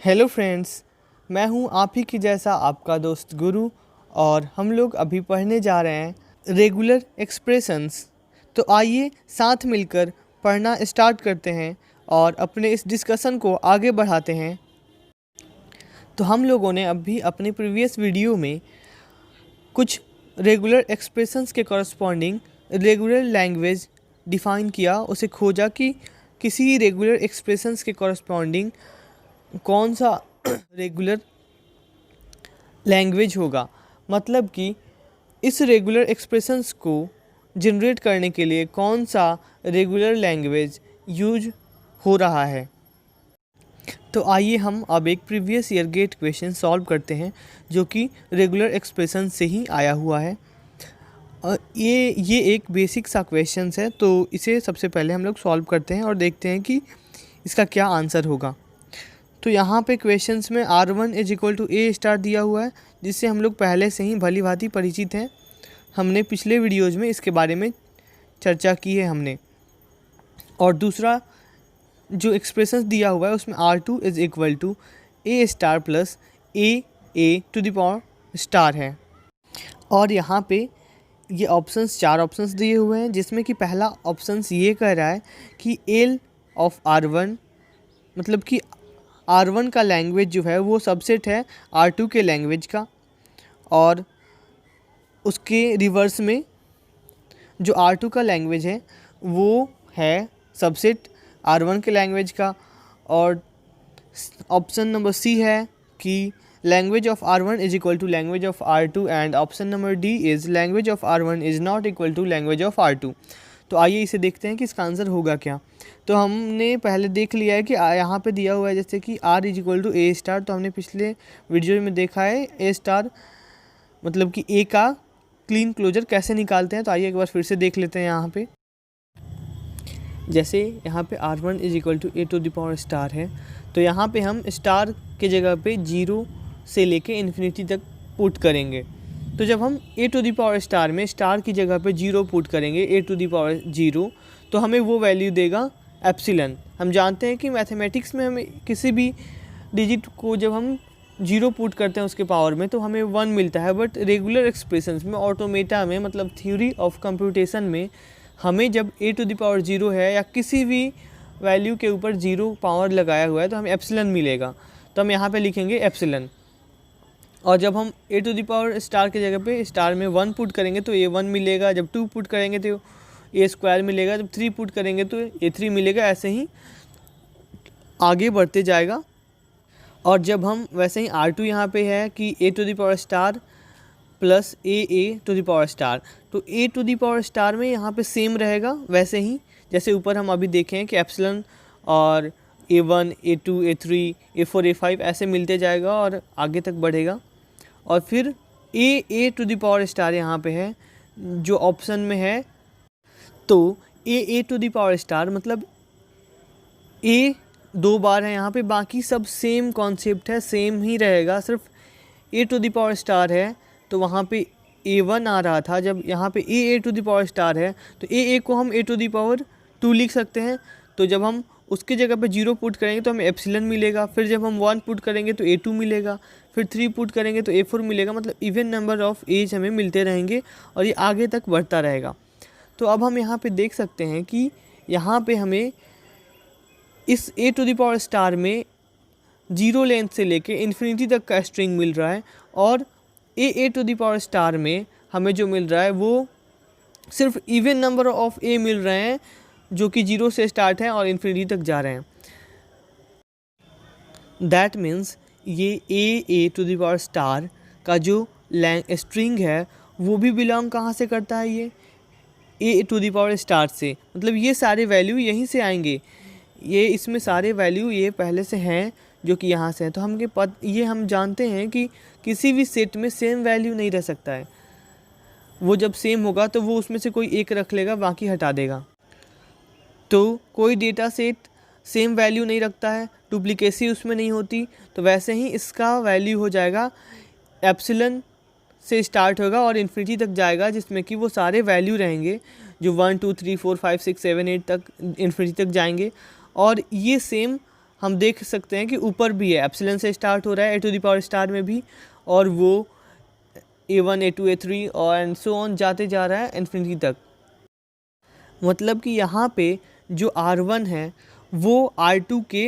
Hello friends, मैं हूं आप ही की जैसा आपका दोस्त गुरु। और हम लोग अभी पढ़ने जा रहे हैं रेगुलर एक्सप्रेशंस। तो आइए साथ मिलकर पढ़ना स्टार्ट करते हैं और अपने इस डिस्कशन को आगे बढ़ाते हैं। तो हम लोगों ने अभी अपने प्रीवियस वीडियो में कुछ रेगुलर एक्सप्रेशंस के कॉरस्पॉन्डिंग रेगुलर लैंग्वेज डिफ़ाइन किया, उसे खोजा कि किसी रेगुलर एक्सप्रेशंस के कॉरस्पॉन्डिंग कौन सा रेगुलर लैंग्वेज होगा। मतलब कि इस रेगुलर एक्सप्रेशंस को जनरेट करने के लिए कौन सा रेगुलर लैंग्वेज यूज हो रहा है। तो आइए हम अब एक previous year GATE question solve करते हैं जो कि रेगुलर एक्सप्रेशन से ही आया हुआ है। और ये एक बेसिक सा क्वेश्चन है, तो इसे सबसे पहले हम लोग सॉल्व करते हैं और देखते हैं कि इसका क्या आंसर होगा। तो यहाँ पे क्वेश्चंस में R1 = A* दिया हुआ है, जिससे हम लोग पहले से ही भली भांति परिचित हैं। हमने पिछले वीडियोज़ में इसके बारे में चर्चा की है हमने। और दूसरा जो एक्सप्रेशन दिया हुआ है उसमें R2 = A* + AA⁴ है। और यहाँ पे ये ऑप्शंस 4 ऑप्शंस दिए हुए हैं, जिसमें कि पहला ऑप्शंस ये कह रहा है कि L of R1 मतलब कि R1 का लैंग्वेज जो है वो सबसेट है R2 के लैंग्वेज का, और उसके रिवर्स में जो R2 का लैंग्वेज है वो है सबसेट R1 के लैंग्वेज का। और ऑप्शन नंबर सी है कि language of R1 = language of R2 and option number D is language of R1 is not equal to language of R2। तो आइए इसे देखते हैं कि इसका आंसर होगा क्या। तो हमने पहले देख लिया है कि यहाँ पे दिया हुआ है जैसे कि R = A*। तो हमने पिछले वीडियो में देखा है A* मतलब कि A का क्लीन क्लोजर कैसे निकालते हैं। तो आइए एक बार फिर से देख लेते हैं। यहाँ पे जैसे यहाँ पे R1 = A⁴ है, तो यहाँ पे हम स्टार के जगह पे 0 से लेके इन्फिनिटी तक पुट करेंगे। तो जब हम A⁴ में स्टार की जगह पे 0 पुट करेंगे A⁴, तो हमें वो वैल्यू देगा एप्सिलॉन। हम जानते हैं कि मैथमेटिक्स में हमें किसी भी डिजिट को जब हम 0 पुट करते हैं उसके पावर में तो हमें 1 मिलता है। बट रेगुलर एक्सप्रेशंस में, ऑटोमेटा में, मतलब थ्योरी ऑफ कंप्यूटेशन में, हमें जब A⁴ है या किसी भी वैल्यू के ऊपर 0 पावर लगाया हुआ है तो हमें एप्सिलॉन मिलेगा। तो हम यहाँ पे लिखेंगे एप्सिलॉन। और जब हम A⁴ की जगह पे स्टार में 1 पुट करेंगे तो A1 मिलेगा, जब 2 पुट करेंगे तो A² मिलेगा, जब 3 पुट करेंगे तो A3 मिलेगा। ऐसे ही आगे बढ़ते जाएगा। और जब हम वैसे ही R2 यहाँ पे है कि A⁴ + AA⁴, तो A⁴ में यहाँ पे सेम रहेगा वैसे ही जैसे ऊपर हम अभी देखें हैं कि एप्सिलॉन और A1, A2, A3, A4, A5 ऐसे मिलते जाएगा और आगे तक बढ़ेगा। और फिर AA⁴ यहाँ पे है जो ऑप्शन में है। तो AA⁴ मतलब A 2 बार है यहाँ पे, बाकी सब सेम कॉन्सेप्ट है, सेम ही रहेगा। सिर्फ A⁴ है तो वहाँ पे A1 आ रहा था, जब यहाँ पे AA⁴ है तो AA को हम A⁴ लिख सकते हैं। तो जब हम उसके जगह पे 0 पुट करेंगे तो हमें एप्सिलॉन मिलेगा। फिर जब हम 1 पुट करेंगे तो A2 मिलेगा, फिर 3 पुट करेंगे तो A4 मिलेगा। मतलब इवन नंबर ऑफ एज हमें मिलते रहेंगे और ये आगे तक बढ़ता रहेगा। तो अब हम यहाँ पे देख सकते हैं कि यहाँ पे हमें इस A⁴ में 0 लेंथ से लेके इन्फिनिटी तक का स्ट्रिंग मिल रहा है, और AA⁴ में हमें जो मिल रहा है वो सिर्फ इवन नंबर ऑफ A मिल रहे हैं जो कि 0 से स्टार्ट है और इन्फिनिटी तक जा रहे हैं। दैट मीन्स ये AA⁴ का जो स्ट्रिंग है वो भी बिलोंग कहाँ से करता है, ये A⁴ से। मतलब ये सारे वैल्यू यहीं से आएंगे, ये इसमें सारे वैल्यू ये पहले से हैं जो कि यहाँ से हैं। तो ये हम जानते हैं कि किसी भी सेट में सेम वैल्यू नहीं रह सकता है। वो जब सेम होगा तो वो उसमें से कोई एक रख लेगा, बाकी हटा देगा। तो कोई डेटा सेट सेम वैल्यू नहीं रखता है, डुप्लीकेसी उसमें नहीं होती। तो वैसे ही इसका वैल्यू हो जाएगा एप्सिलॉन से स्टार्ट होगा और इन्फिनिटी तक जाएगा, जिसमें कि वो सारे वैल्यू रहेंगे जो 1 2 3 4 5 6 7 8 तक इन्फिनिटी तक जाएंगे। और ये सेम हम देख सकते हैं कि ऊपर भी है, एप्सिलन से स्टार्ट हो रहा है ए टू द पावर स्टार में भी, और वो A1 A2 A3 और एंड सो ऑन जाते जा रहा है इन्फिनिटी तक। मतलब कि यहाँ पे जो R1 है वो R2 के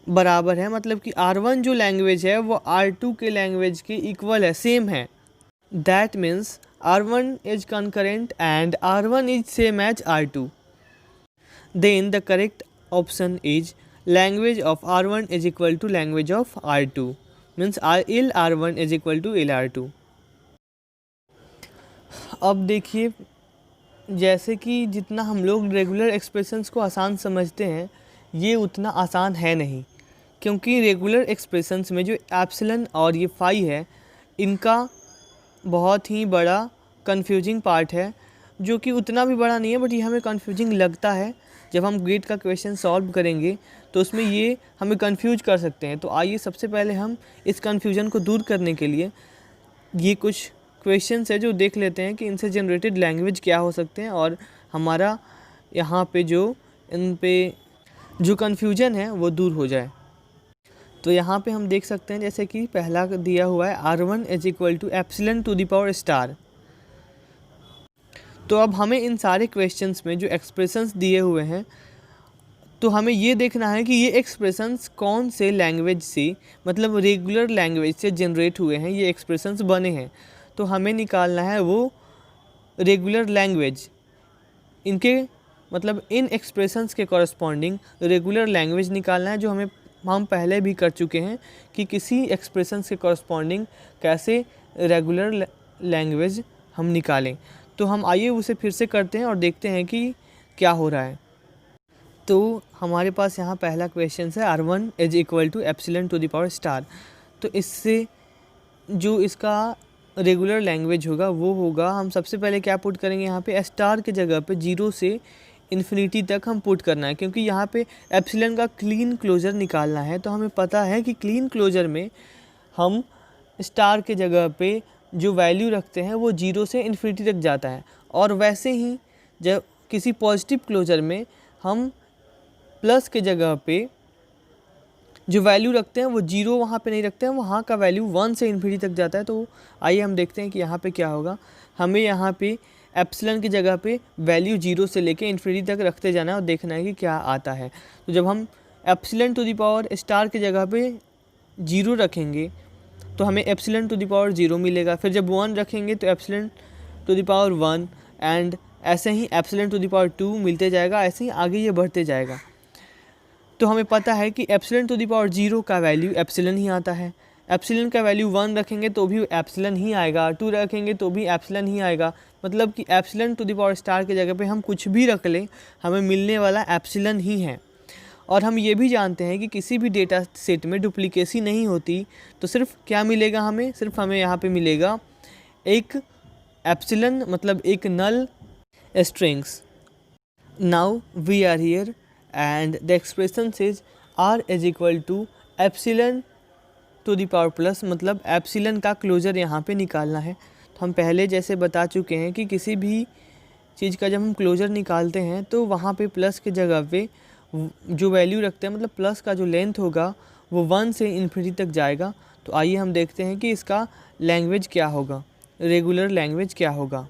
बराबर है, मतलब कि R1 जो लैंग्वेज है वो R2 के लैंग्वेज के इक्वल है, सेम है। That means R1 is concurrent and R1 is same as R2. Then the correct option is language of R1 is equal to language of R2. Means L R1 is equal to L R2. अब देखिए, जैसे कि जितना हम लोग regular expressions को आसान समझते हैं, ये उतना आसान है नहीं, क्योंकि रेगुलर एक्सप्रेशंस में जो एप्सिलन और ये फाई है, इनका बहुत ही बड़ा कंफ्यूजिंग पार्ट है, जो कि उतना भी बड़ा नहीं है, बट ये हमें कंफ्यूजिंग लगता है। जब हम गेट का क्वेश्चन सॉल्व करेंगे तो उसमें ये हमें कंफ्यूज कर सकते हैं। तो आइए सबसे पहले हम इस कंफ्यूजन को दूर करने के लिए ये कुछ क्वेश्चंस है जो देख लेते हैं कि इनसे जनरेटेड लैंग्वेज क्या हो सकते हैं, और हमारा यहाँ पे जो इन पे जो कन्फ्यूजन है वो दूर हो जाए। तो यहाँ पे हम देख सकते हैं, जैसे कि पहला दिया हुआ है R1 is equal to epsilon to the power star. तो अब हमें इन सारे क्वेश्चंस में जो एक्सप्रेशंस दिए हुए हैं, तो हमें ये देखना है कि ये एक्सप्रेशंस कौन से लैंग्वेज से, मतलब रेगुलर लैंग्वेज से जनरेट हुए हैं, ये एक्सप्रेशंस बने हैं। तो हमें निकालना है वो रेगुलर लैंग्वेज, इनके मतलब इन एक्सप्रेशंस के कॉरस्पॉन्डिंग रेगुलर लैंग्वेज निकालना है, जो हम पहले भी कर चुके हैं कि किसी एक्सप्रेशंस के कॉरस्पॉन्डिंग कैसे रेगुलर लैंग्वेज हम निकालें। तो हम आइए उसे फिर से करते हैं और देखते हैं कि क्या हो रहा है। तो हमारे पास यहाँ पहला क्वेश्चन है R1 is equal to epsilon to the power star. तो इससे जो इसका रेगुलर लैंग्वेज होगा वो होगा, हम सबसे पहले क्या पुट करेंगे, यहाँ पे स्टार के जगह पे 0 से इन्फिनिटी तक हम पुट करना है, क्योंकि यहाँ पे एप्सिलन का क्लीन क्लोजर निकालना है। तो हमें पता है कि क्लीन क्लोजर में हम स्टार के जगह पे जो वैल्यू रखते हैं वो 0 से इन्फिनिटी तक जाता है, और वैसे ही जब किसी पॉजिटिव क्लोजर में हम प्लस के जगह पे जो वैल्यू रखते हैं वो 0 वहाँ पे नहीं रखते हैं, वहाँ का वैल्यू 1 से इन्फिनिटी तक जाता है। तो आइए हम देखते हैं कि यहाँ पे क्या होगा। हमें यहाँ पे एप्सिलन की जगह पे वैल्यू 0 से लेके इन्फिनिटी तक रखते जाना है और देखना है कि क्या आता है। तो जब हम epsilon to the power star की जगह पे 0 रखेंगे तो हमें एप्सिलन टू द पावर 0 मिलेगा। फिर जब 1 रखेंगे तो epsilon to the power 1, and ऐसे ही एप्सिलन टू द पावर 2 मिलते जाएगा, ऐसे ही आगे ये बढ़ते जाएगा। तो हमें पता है कि एप्सिलन टू द पावर 0 का वैल्यू एप्सिलन ही आता है। एप्सिलन का वैल्यू 1 रखेंगे तो भी एप्सिलन ही आएगा, 2 रखेंगे तो भी एप्सिलन ही आएगा। मतलब कि epsilon to the power star की जगह पे हम कुछ भी रख लें, हमें मिलने वाला एप्सिलन ही है। और हम ये भी जानते हैं कि किसी भी डेटा सेट में डुप्लीकेसी नहीं होती। तो सिर्फ क्या मिलेगा हमें, सिर्फ हमें यहाँ पे मिलेगा एक एप्सिलन, मतलब एक null strings. Now we are here and the expression says R is equal to epsilon to the power plus, मतलब एप्सिलन का क्लोजर यहाँ पे निकालना है। तो हम पहले जैसे बता चुके हैं कि किसी भी चीज़ का जब हम क्लोजर निकालते हैं तो वहाँ पे प्लस के जगह पे जो वैल्यू रखते हैं, मतलब प्लस का जो लेंथ होगा वो 1 से इन्फिनिटी तक जाएगा। तो आइए हम देखते हैं कि इसका लैंग्वेज क्या होगा, रेगुलर लैंग्वेज क्या होगा।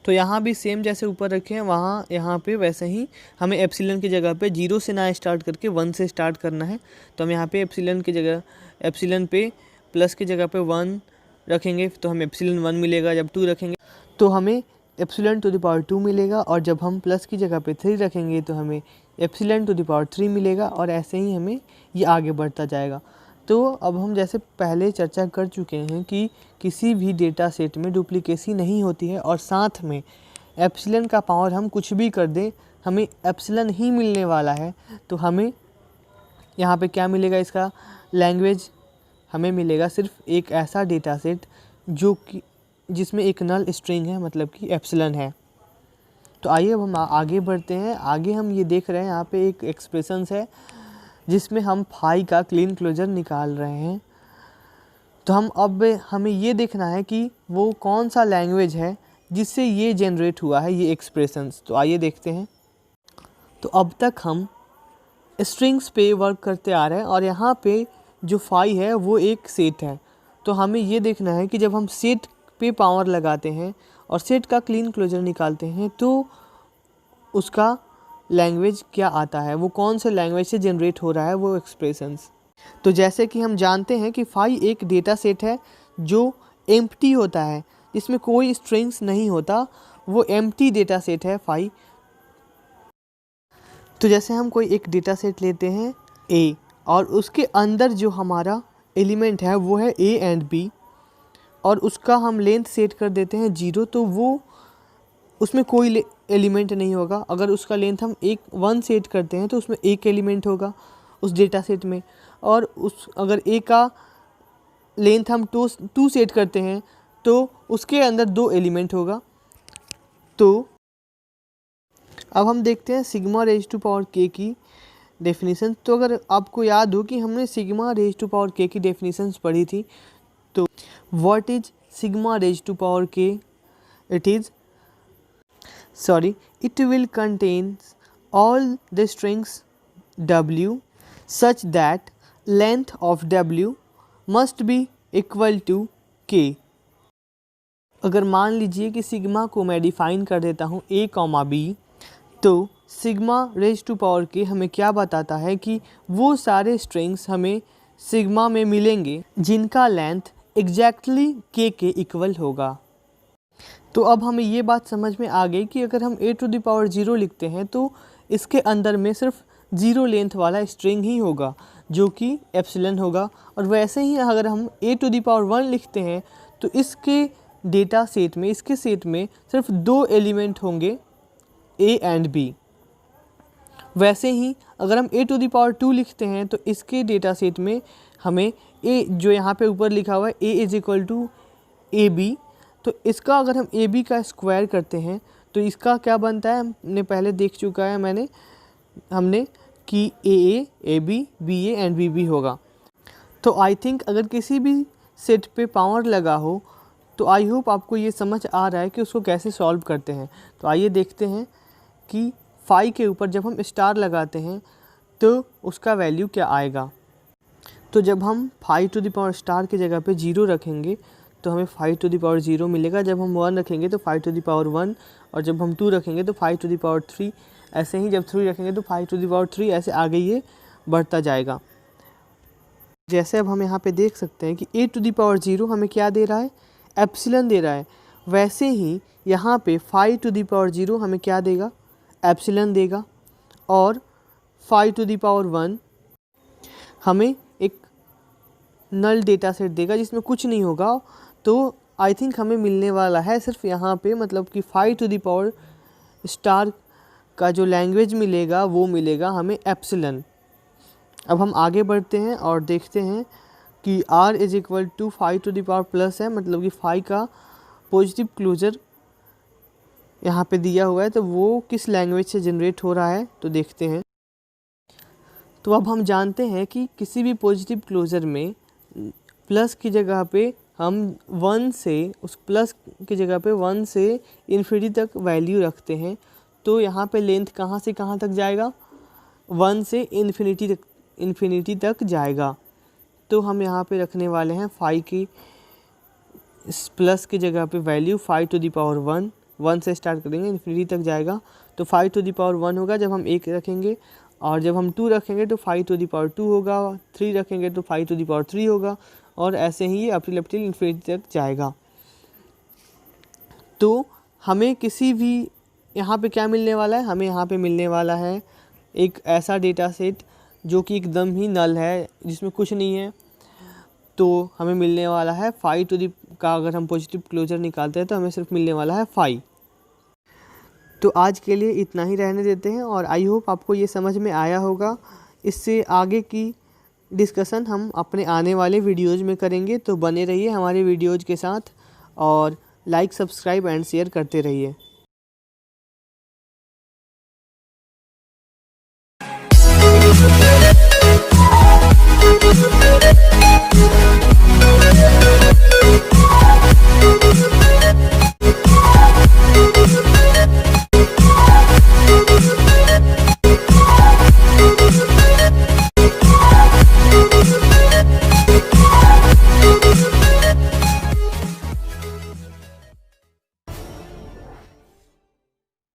तो यहाँ भी सेम जैसे ऊपर रखे हैं वहाँ यहाँ पे वैसे ही हमें एप्सिलन की जगह पे 0 से ना स्टार्ट करके 1 से स्टार्ट करना है। तो हम यहाँ पे एप्सिलन की जगह एप्सिलन पे प्लस की जगह पे 1 रखेंगे तो हमें एप्सिलन 1 मिलेगा। जब 2 रखेंगे तो हमें एप्सिलन टू द पावर 2 मिलेगा, और जब हम प्लस की जगह पे 3 रखेंगे तो हमें एप्सिलन टू द पावर 3 मिलेगा, और ऐसे ही हमें ये आगे बढ़ता जाएगा। तो अब हम जैसे पहले चर्चा कर चुके हैं कि किसी भी डेटा सेट में डुप्लीकेसी नहीं होती है, और साथ में एप्सिलन का पावर हम कुछ भी कर दें हमें एप्सिलन ही मिलने वाला है। तो हमें यहाँ पे क्या मिलेगा, इसका लैंग्वेज हमें मिलेगा सिर्फ एक ऐसा डेटा सेट जो कि जिसमें एक नल स्ट्रिंग है, मतलब कि एप्सिलन है। तो आइए अब हम आगे बढ़ते हैं। आगे हम ये देख रहे हैं यहाँ पे एक एक्सप्रेशंस है जिसमें हम फाई का क्लीन क्लोजर निकाल रहे हैं। तो हमें ये देखना है कि वो कौन सा लैंग्वेज है जिससे ये जनरेट हुआ है ये एक्सप्रेशंस। तो आइए देखते हैं। तो अब तक हम स्ट्रिंग्स पे वर्क करते आ रहे हैं और यहाँ पे जो फाई है वो एक सेट है। तो हमें ये देखना है कि जब हम सेट पे पावर लगाते हैं और सेट का क्लीन क्लोजर निकालते हैं तो उसका लैंग्वेज क्या आता है, वो कौन से लैंग्वेज से जनरेट हो रहा है वो एक्सप्रेशंस। तो जैसे कि हम जानते हैं कि फाई एक डेटा सेट है जो एम्प्टी होता है, जिसमें कोई स्ट्रिंग्स नहीं होता, वो एम्प्टी डेटा सेट है फाई। तो जैसे हम कोई एक डेटा सेट लेते हैं ए और उसके अंदर जो हमारा एलिमेंट है वो है ए एंड बी और उसका हम लेंथ सेट कर देते हैं 0, तो वो उसमें कोई एलिमेंट नहीं होगा। अगर उसका लेंथ हम 1 सेट करते हैं तो उसमें एक एलिमेंट होगा उस डेटा सेट में, और अगर ए का लेंथ हम 2 सेट करते हैं तो उसके अंदर 2 एलिमेंट होगा। तो अब हम देखते हैं सिग्मा रेज टू पावर के की डेफिनेशन। तो अगर आपको याद हो कि हमने सिग्मा रेज टू पावर के की डेफिनेशंस पढ़ी थी, तो what is sigma raise to power k? It will contain all the strings w such that length of w must be equal to k। अगर मान लीजिए कि सिग्मा को मैं डिफाइन कर देता हूँ a, b, तो सिग्मा रेज टू पावर के हमें क्या बताता है कि वो सारे स्ट्रिंग्स हमें सिग्मा में मिलेंगे जिनका लेंथ एग्जैक्टली k के इक्वल होगा। तो अब हमें ये बात समझ में आ गई कि अगर हम a⁻0 लिखते हैं तो इसके अंदर में सिर्फ 0 लेंथ वाला स्ट्रिंग ही होगा जो कि एप्सिलॉन होगा, और वैसे ही अगर हम a⁻1 लिखते हैं तो इसके डेटा सेट में, इसके सेट में सिर्फ 2 एलिमेंट होंगे a एंड b। वैसे ही अगर हम a⁻2 लिखते हैं तो इसके डेटा सेट में हमें a, जो यहाँ पे ऊपर लिखा हुआ है a = ab, तो इसका अगर हम ab का स्क्वायर करते हैं तो इसका क्या बनता है, हमने पहले देख चुका है हमने कि aa, ab, ba and bb होगा। तो आई थिंक अगर किसी भी सेट पे पावर लगा हो तो आई होप आपको ये समझ आ रहा है कि उसको कैसे सॉल्व करते हैं। तो आइए देखते हैं कि फाई के ऊपर जब हम स्टार लगाते हैं तो उसका वैल्यू क्या आएगा। तो जब हम 5 स्टार की जगह पे 0 रखेंगे तो हमें 5 मिलेगा। जब हम 1 रखेंगे तो 5 और जब हम 2 रखेंगे तो 5 ऐसे ही जब 3 रखेंगे तो 5 ऐसे आगे ये बढ़ता जाएगा। जैसे अब हम यहाँ पे देख सकते हैं कि a⁻0 हमें क्या दे रहा है, एप्सिलॉन दे रहा है। वैसे ही यहाँ पे 5 हमें क्या देगा, एप्सिलॉन देगा, और 5 हमें एक नल डेटा सेट देगा जिसमें कुछ नहीं होगा। तो आई थिंक हमें मिलने वाला है सिर्फ यहाँ पे, मतलब कि 5 स्टार का जो लैंग्वेज मिलेगा वो मिलेगा हमें एप्सिलॉन। अब हम आगे बढ़ते हैं और देखते हैं कि r = 5 है, मतलब कि 5 का पॉजिटिव क्लोजर यहाँ पे दिया हुआ है, तो वो किस लैंग्वेज से जनरेट हो रहा है तो देखते हैं। तो अब हम जानते हैं कि किसी भी पॉजिटिव क्लोजर में प्लस की जगह पे हम 1 से, उस प्लस की जगह पे 1 से इन्फिनिटी तक वैल्यू रखते हैं। तो यहाँ पे लेंथ कहाँ से कहाँ तक जाएगा, 1 से इन्फिनिटी तक जाएगा। तो हम यहाँ पे रखने वाले हैं 5 की प्लस की जगह पे वैल्यू 5 1 से स्टार्ट करेंगे, इन्फिनिटी तक जाएगा तो 5 होगा जब हम 1 रखेंगे, और जब हम 2 रखेंगे तो 5 होगा, 3 रखेंगे तो 5 होगा, और ऐसे ही ये अपटिल इन्फिनिटी तक जाएगा। तो हमें किसी भी यहाँ पे क्या मिलने वाला है, हमें यहाँ पे मिलने वाला है एक ऐसा डेटा सेट जो कि एकदम ही नल है, जिसमें कुछ नहीं है। तो हमें मिलने वाला है 5 का अगर हम पॉजिटिव क्लोजर निकालते हैं तो हमें सिर्फ मिलने वाला है 5। तो आज के लिए इतना ही रहने देते हैं, और आई होप आपको ये समझ में आया होगा। इससे आगे की डिस्कशन हम अपने आने वाले वीडियोज़ में करेंगे। तो बने रहिए हमारे वीडियोज़ के साथ और लाइक, सब्सक्राइब एंड शेयर करते रहिए।